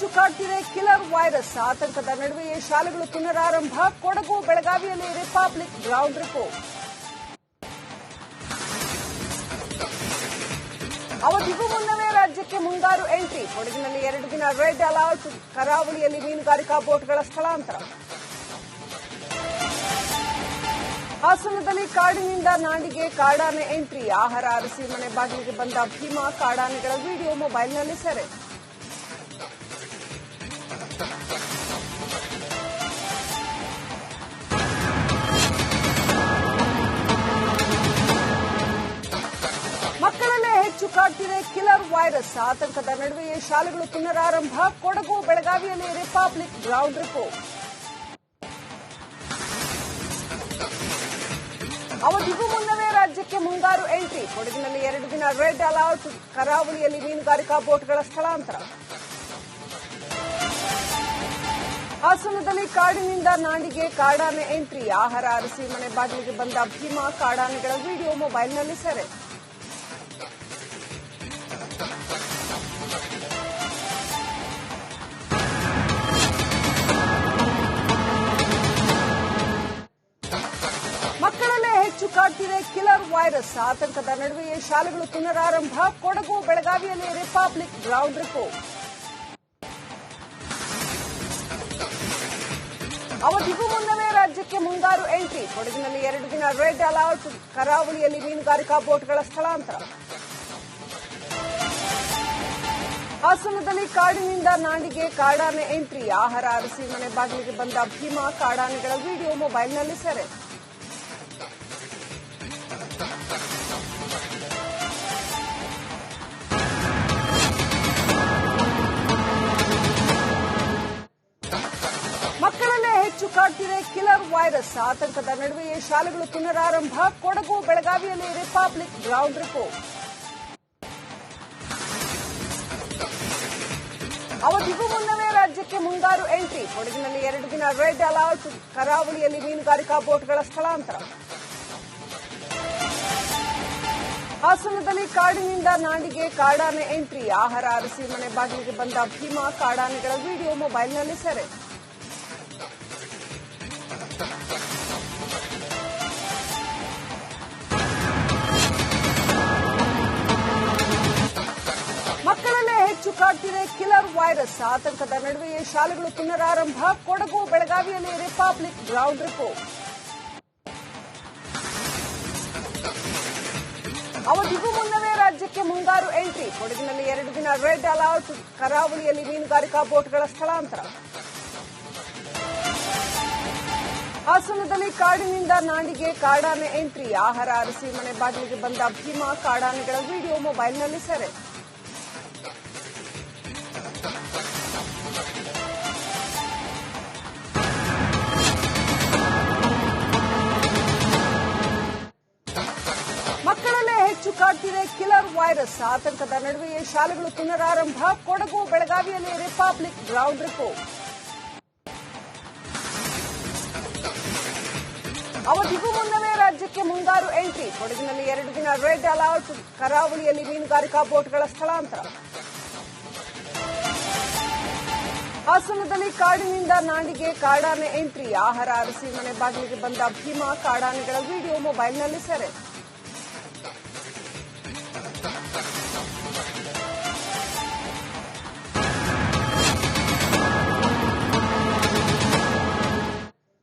ಹೆಚ್ಚು ಕಾಡ್ತಿದೆ killer virus. ಆತಂಕದ ನಡುವೆಯೇ ಶಾಲೆಗಳು ಪುನರಾರಂಭ. ಕೊಡಗು ಬೆಳಗಾವಿಯಲ್ಲಿ ರಿಪಬ್ಲಿಕ್ ಗ್ರೌಂಡ್ ರಿಪೋರ್ಟ್. ಅವಧಿಗೂ ಮುನ್ನವೇ ರಾಜ್ಯಕ್ಕೆ ಮುಂಗಾರು ಎಂಟ್ರಿ. ಕೊಡಗಿನಲ್ಲಿ 2 ದಿನ ರೆಡ್ ಅಲರ್ಟ್. ಕರಾವಳಿಯಲ್ಲಿ ಮೀನುಗಾರಿಕಾ ಬೋಟ್ಗಳ ಸ್ಥಳಾಂತರ. ಹಾಸನದಲ್ಲಿ ಕಾಡಿನಿಂದ ನಾಡಿಗೆ ಕಾಡಾನೆ ಎಂಟ್ರಿ. ಆಹಾರ ಅರಸಿ ಮನೆ ಬಾಗಿಲಿಗೆ ಬಂದ ಭೀಮಾ. ಕಾಡಾನೆಗಳ ವಿಡಿಯೋ ಮೊಬೈಲ್ನಲ್ಲಿ ಸೆರೆ. ಮಕ್ಕಳಲ್ಲೇ ಹೆಚ್ಚು ಕಾಡ್ತಿದೆ ಕಿಲರ್ ವೈರಸ್. ಆತಂಕದ ನಡುವೆಯೇ ಶಾಲೆಗಳು ಪುನರಾರಂಭ. ಕೊಡಗು ಬೆಳಗಾವಿಯಲ್ಲಿ ರಿಪಬ್ಲಿಕ್ ಗ್ರೌಂಡ್ ರಿಪೋರ್ಟ್. ಅವಧಿಗೂ ಮುನ್ನವೇ ರಾಜ್ಯಕ್ಕೆ ಮುಂಗಾರು ಎಂಟ್ರಿ. ಕೊಡಗಿನಲ್ಲಿ 2 ದಿನ ರೆಡ್ ಅಲರ್ಟ್. ಕರಾವಳಿಯಲ್ಲಿ ಮೀನುಗಾರಿಕಾ ಬೋಟ್ಗಳ ಸ್ಥಳಾಂತರ. ಹಾಸನದಲ್ಲಿ ಕಾಡಿನಿಂದ ನಾಡಿಗೆ ಕಾಡಾನೆ ಎಂಟ್ರಿ. ಆಹಾರ ಅರಸಿ ಮನೆ ಬಾಗಿಲಿಗೆ ಬಂದ ಭೀಮಾ. ಕಾಡಾನೆಗಳ ವಿಡಿಯೋ ಮೊಬೈಲ್ನಲ್ಲಿ ಸೆರೆ. ಮಕ್ಕಳಲ್ಲೇ ಹೆಚ್ಚು ಕಾಡ್ತಿದೆ ಕಿಲರ್ ವೈರಸ್. ಆತಂಕದ ನಡುವೆಯೇ ಶಾಲೆಗಳು ಪುನರಾರಂಭ. ಕೊಡಗು ಬೆಳಗಾವಿಯಲ್ಲಿ ರಿಪಬ್ಲಿಕ್ ಗ್ರೌಂಡ್ ರಿಪೋರ್ಟ್. ಅವಧಿಗೂ ಮುನ್ನವೇ ರಾಜ್ಯಕ್ಕೆ ಮುಂಗಾರು ಎಂಟ್ರಿ. ಕೊಡಗಿನಲ್ಲಿ 2 ದಿನ ರೆಡ್ ಅಲರ್ಟ್. ಕರಾವಳಿಯಲ್ಲಿ ಮೀನುಗಾರಿಕಾ ಬೋಟ್ಗಳ ಸ್ಥಳಾಂತರ. ಹಾಸನದಲ್ಲಿ ಕಾಡಿನಿಂದ ನಾಡಿಗೆ ಕಾಡಾನೆ ಎಂಟ್ರಿ. ಆಹಾರ ಅರಸಿ ಮನೆ ಬಾಗಿಲಿಗೆ ಬಂದ ಭೀಮಾ. ಕಾಡಾನೆಗಳ ವಿಡಿಯೋ ಮೊಬೈಲ್ನಲ್ಲಿ ಸೆರೆ. ಮಕ್ಕಳಲ್ಲೇ ಹೆಚ್ಚು ಕಾಡ್ತಿದೆ ಕಿಲರ್ ವೈರಸ್. ಆತಂಕದ ನಡುವೆಯೇ ಶಾಲೆಗಳು ಪುನರಾರಂಭ. ಕೊಡಗು ಬೆಳಗಾವಿಯಲ್ಲಿ ರಿಪಬ್ಲಿಕ್ ಗ್ರೌಂಡ್ ರಿಪೋರ್ಟ್. ಅವಧಿಗೂ ಮುನ್ನವೇ ರಾಜ್ಯಕ್ಕೆ ಮುಂಗಾರು ಎಂಟ್ರಿ. ಕೊಡಗಿನಲ್ಲಿ 2 ದಿನ ರೆಡ್ ಅಲರ್ಟ್. ಕರಾವಳಿಯಲ್ಲಿ ಮೀನುಗಾರಿಕಾ ಬೋಟ್ಗಳ ಸ್ಥಳಾಂತರ. ಹಾಸನದಲ್ಲಿ ಕಾಡಿನಿಂದ ನಾಡಿಗೆ ಕಾಡಾನೆ ಎಂಟ್ರಿ. ಆಹಾರ ಅರಸಿ ಮನೆ ಬಾಗಿಲಿಗೆ ಬಂದ ಭೀಮಾ. ಕಾಡಾನೆಗಳ ವಿಡಿಯೋ ಮೊಬೈಲ್ನಲ್ಲಿ ಸೆರೆ. ಮಕ್ಕಳಲ್ಲೇ ಹೆಚ್ಚು ಕಾಡ್ತಿದೆ ಕಿಲರ್ ವೈರಸ್. ಆತಂಕದ ನಡುವೆಯೇ ಶಾಲೆಗಳು ಪುನರಾರಂಭ. ಕೊಡಗು ಬೆಳಗಾವಿಯಲ್ಲಿ ರಿಪಬ್ಲಿಕ್ ಗ್ರೌಂಡ್ ರಿಪೋರ್ಟ್. ಅವಧಿಗೂ ಮುನ್ನವೇ ರಾಜ್ಯಕ್ಕೆ ಮುಂಗಾರು ಎಂಟ್ರಿ. ಕೊಡಗಿನಲ್ಲಿ 2 ದಿನ ರೆಡ್ ಅಲರ್ಟ್. ಕರಾವಳಿಯಲ್ಲಿ ಮೀನುಗಾರಿಕಾ ಬೋಟ್ಗಳ ಸ್ಥಳಾಂತರ. ಹಾಸನದಲ್ಲಿ ಕಾಡಿನಿಂದ ನಾಡಿಗೆ ಕಾಡಾನೆ ಎಂಟ್ರಿ. ಆಹಾರ ಅರಸಿ ಮನೆ ಬಾಗಿಲಿಗೆ ಬಂದ ಭೀಮಾ. ಕಾಡಾನೆಗಳ ವಿಡಿಯೋ ಮೊಬೈಲ್ನಲ್ಲಿ ಸೆರೆ. ಮಕ್ಕಳಲ್ಲೇ ಹೆಚ್ಚು ಕಾಡ್ತಿದೆ ಕಿಲರ್ ವೈರಸ್. ಆತಂಕದ ನಡುವೆಯೇ ಶಾಲೆಗಳು ಪುನರಾರಂಭ. ಕೊಡಗು ಬೆಳಗಾವಿಯಲ್ಲಿ ರಿಪಬ್ಲಿಕ್ ಗ್ರೌಂಡ್ ರಿಪೋರ್ಟ್. ಅವಧಿಗೂ ಮುನ್ನವೇ ರಾಜ್ಯಕ್ಕೆ ಮುಂಗಾರು ಎಂಟ್ರಿ. ಕೊಡಗಿನಲ್ಲಿ 2 ದಿನ ರೆಡ್ ಅಲರ್ಟ್. ಕರಾವಳಿಯಲ್ಲಿ ಮೀನುಗಾರಿಕಾ ಬೋಟ್ಗಳ ಸ್ಥಳಾಂತರ. ಹಾಸನದಲ್ಲಿ ಕಾಡಿನಿಂದ ನಾಡಿಗೆ ಕಾಡಾನೆ ಎಂಟ್ರಿ. ಆಹಾರ ಅರಸಿ ಮನೆ ಬಾಗಿಲಿಗೆ ಬಂದ ಭೀಮಾ. ಕಾಡಾನೆಗಳ ವಿಡಿಯೋ ಮೊಬೈಲ್ನಲ್ಲಿ ಸೆರೆ. ಮಕ್ಕಳಲ್ಲೇ ಹೆಚ್ಚು ಕಾಡ್ತಿದೆ ಕಿಲರ್ ವೈರಸ್. ಆತಂಕದ ನಡುವೆಯೇ ಶಾಲೆಗಳು ಪುನರಾರಂಭ. ಕೊಡಗು ಬೆಳಗಾವಿಯಲ್ಲಿ ರಿಪಬ್ಲಿಕ್ ಗ್ರೌಂಡ್ ರಿಪೋರ್ಟ್. ಅವಧಿಗೂ ಮುನ್ನವೇ ರಾಜ್ಯಕ್ಕೆ ಮುಂಗಾರು ಎಂಟ್ರಿ. ಕೊಡಗಿನಲ್ಲಿ 2 ದಿನ ರೆಡ್ ಅಲರ್ಟ್. ಕರಾವಳಿಯಲ್ಲಿ ಮೀನುಗಾರಿಕಾ ಬೋಟ್ಗಳ ಸ್ಥಳಾಂತರ. ಹಾಸನದಲ್ಲಿ ಕಾಡಿನಿಂದ ನಾಡಿಗೆ ಕಾಡಾನೆ ಎಂಟ್ರಿ. ಆಹಾರ ಅರಸಿ ಮನೆ ಬಾಗಿಲಿಗೆ ಬಂದ ಭೀಮಾ. ಕಾಡಾನೆಗಳ ವಿಡಿಯೋ ಮೊಬೈಲ್ನಲ್ಲಿ ಸೆರೆ.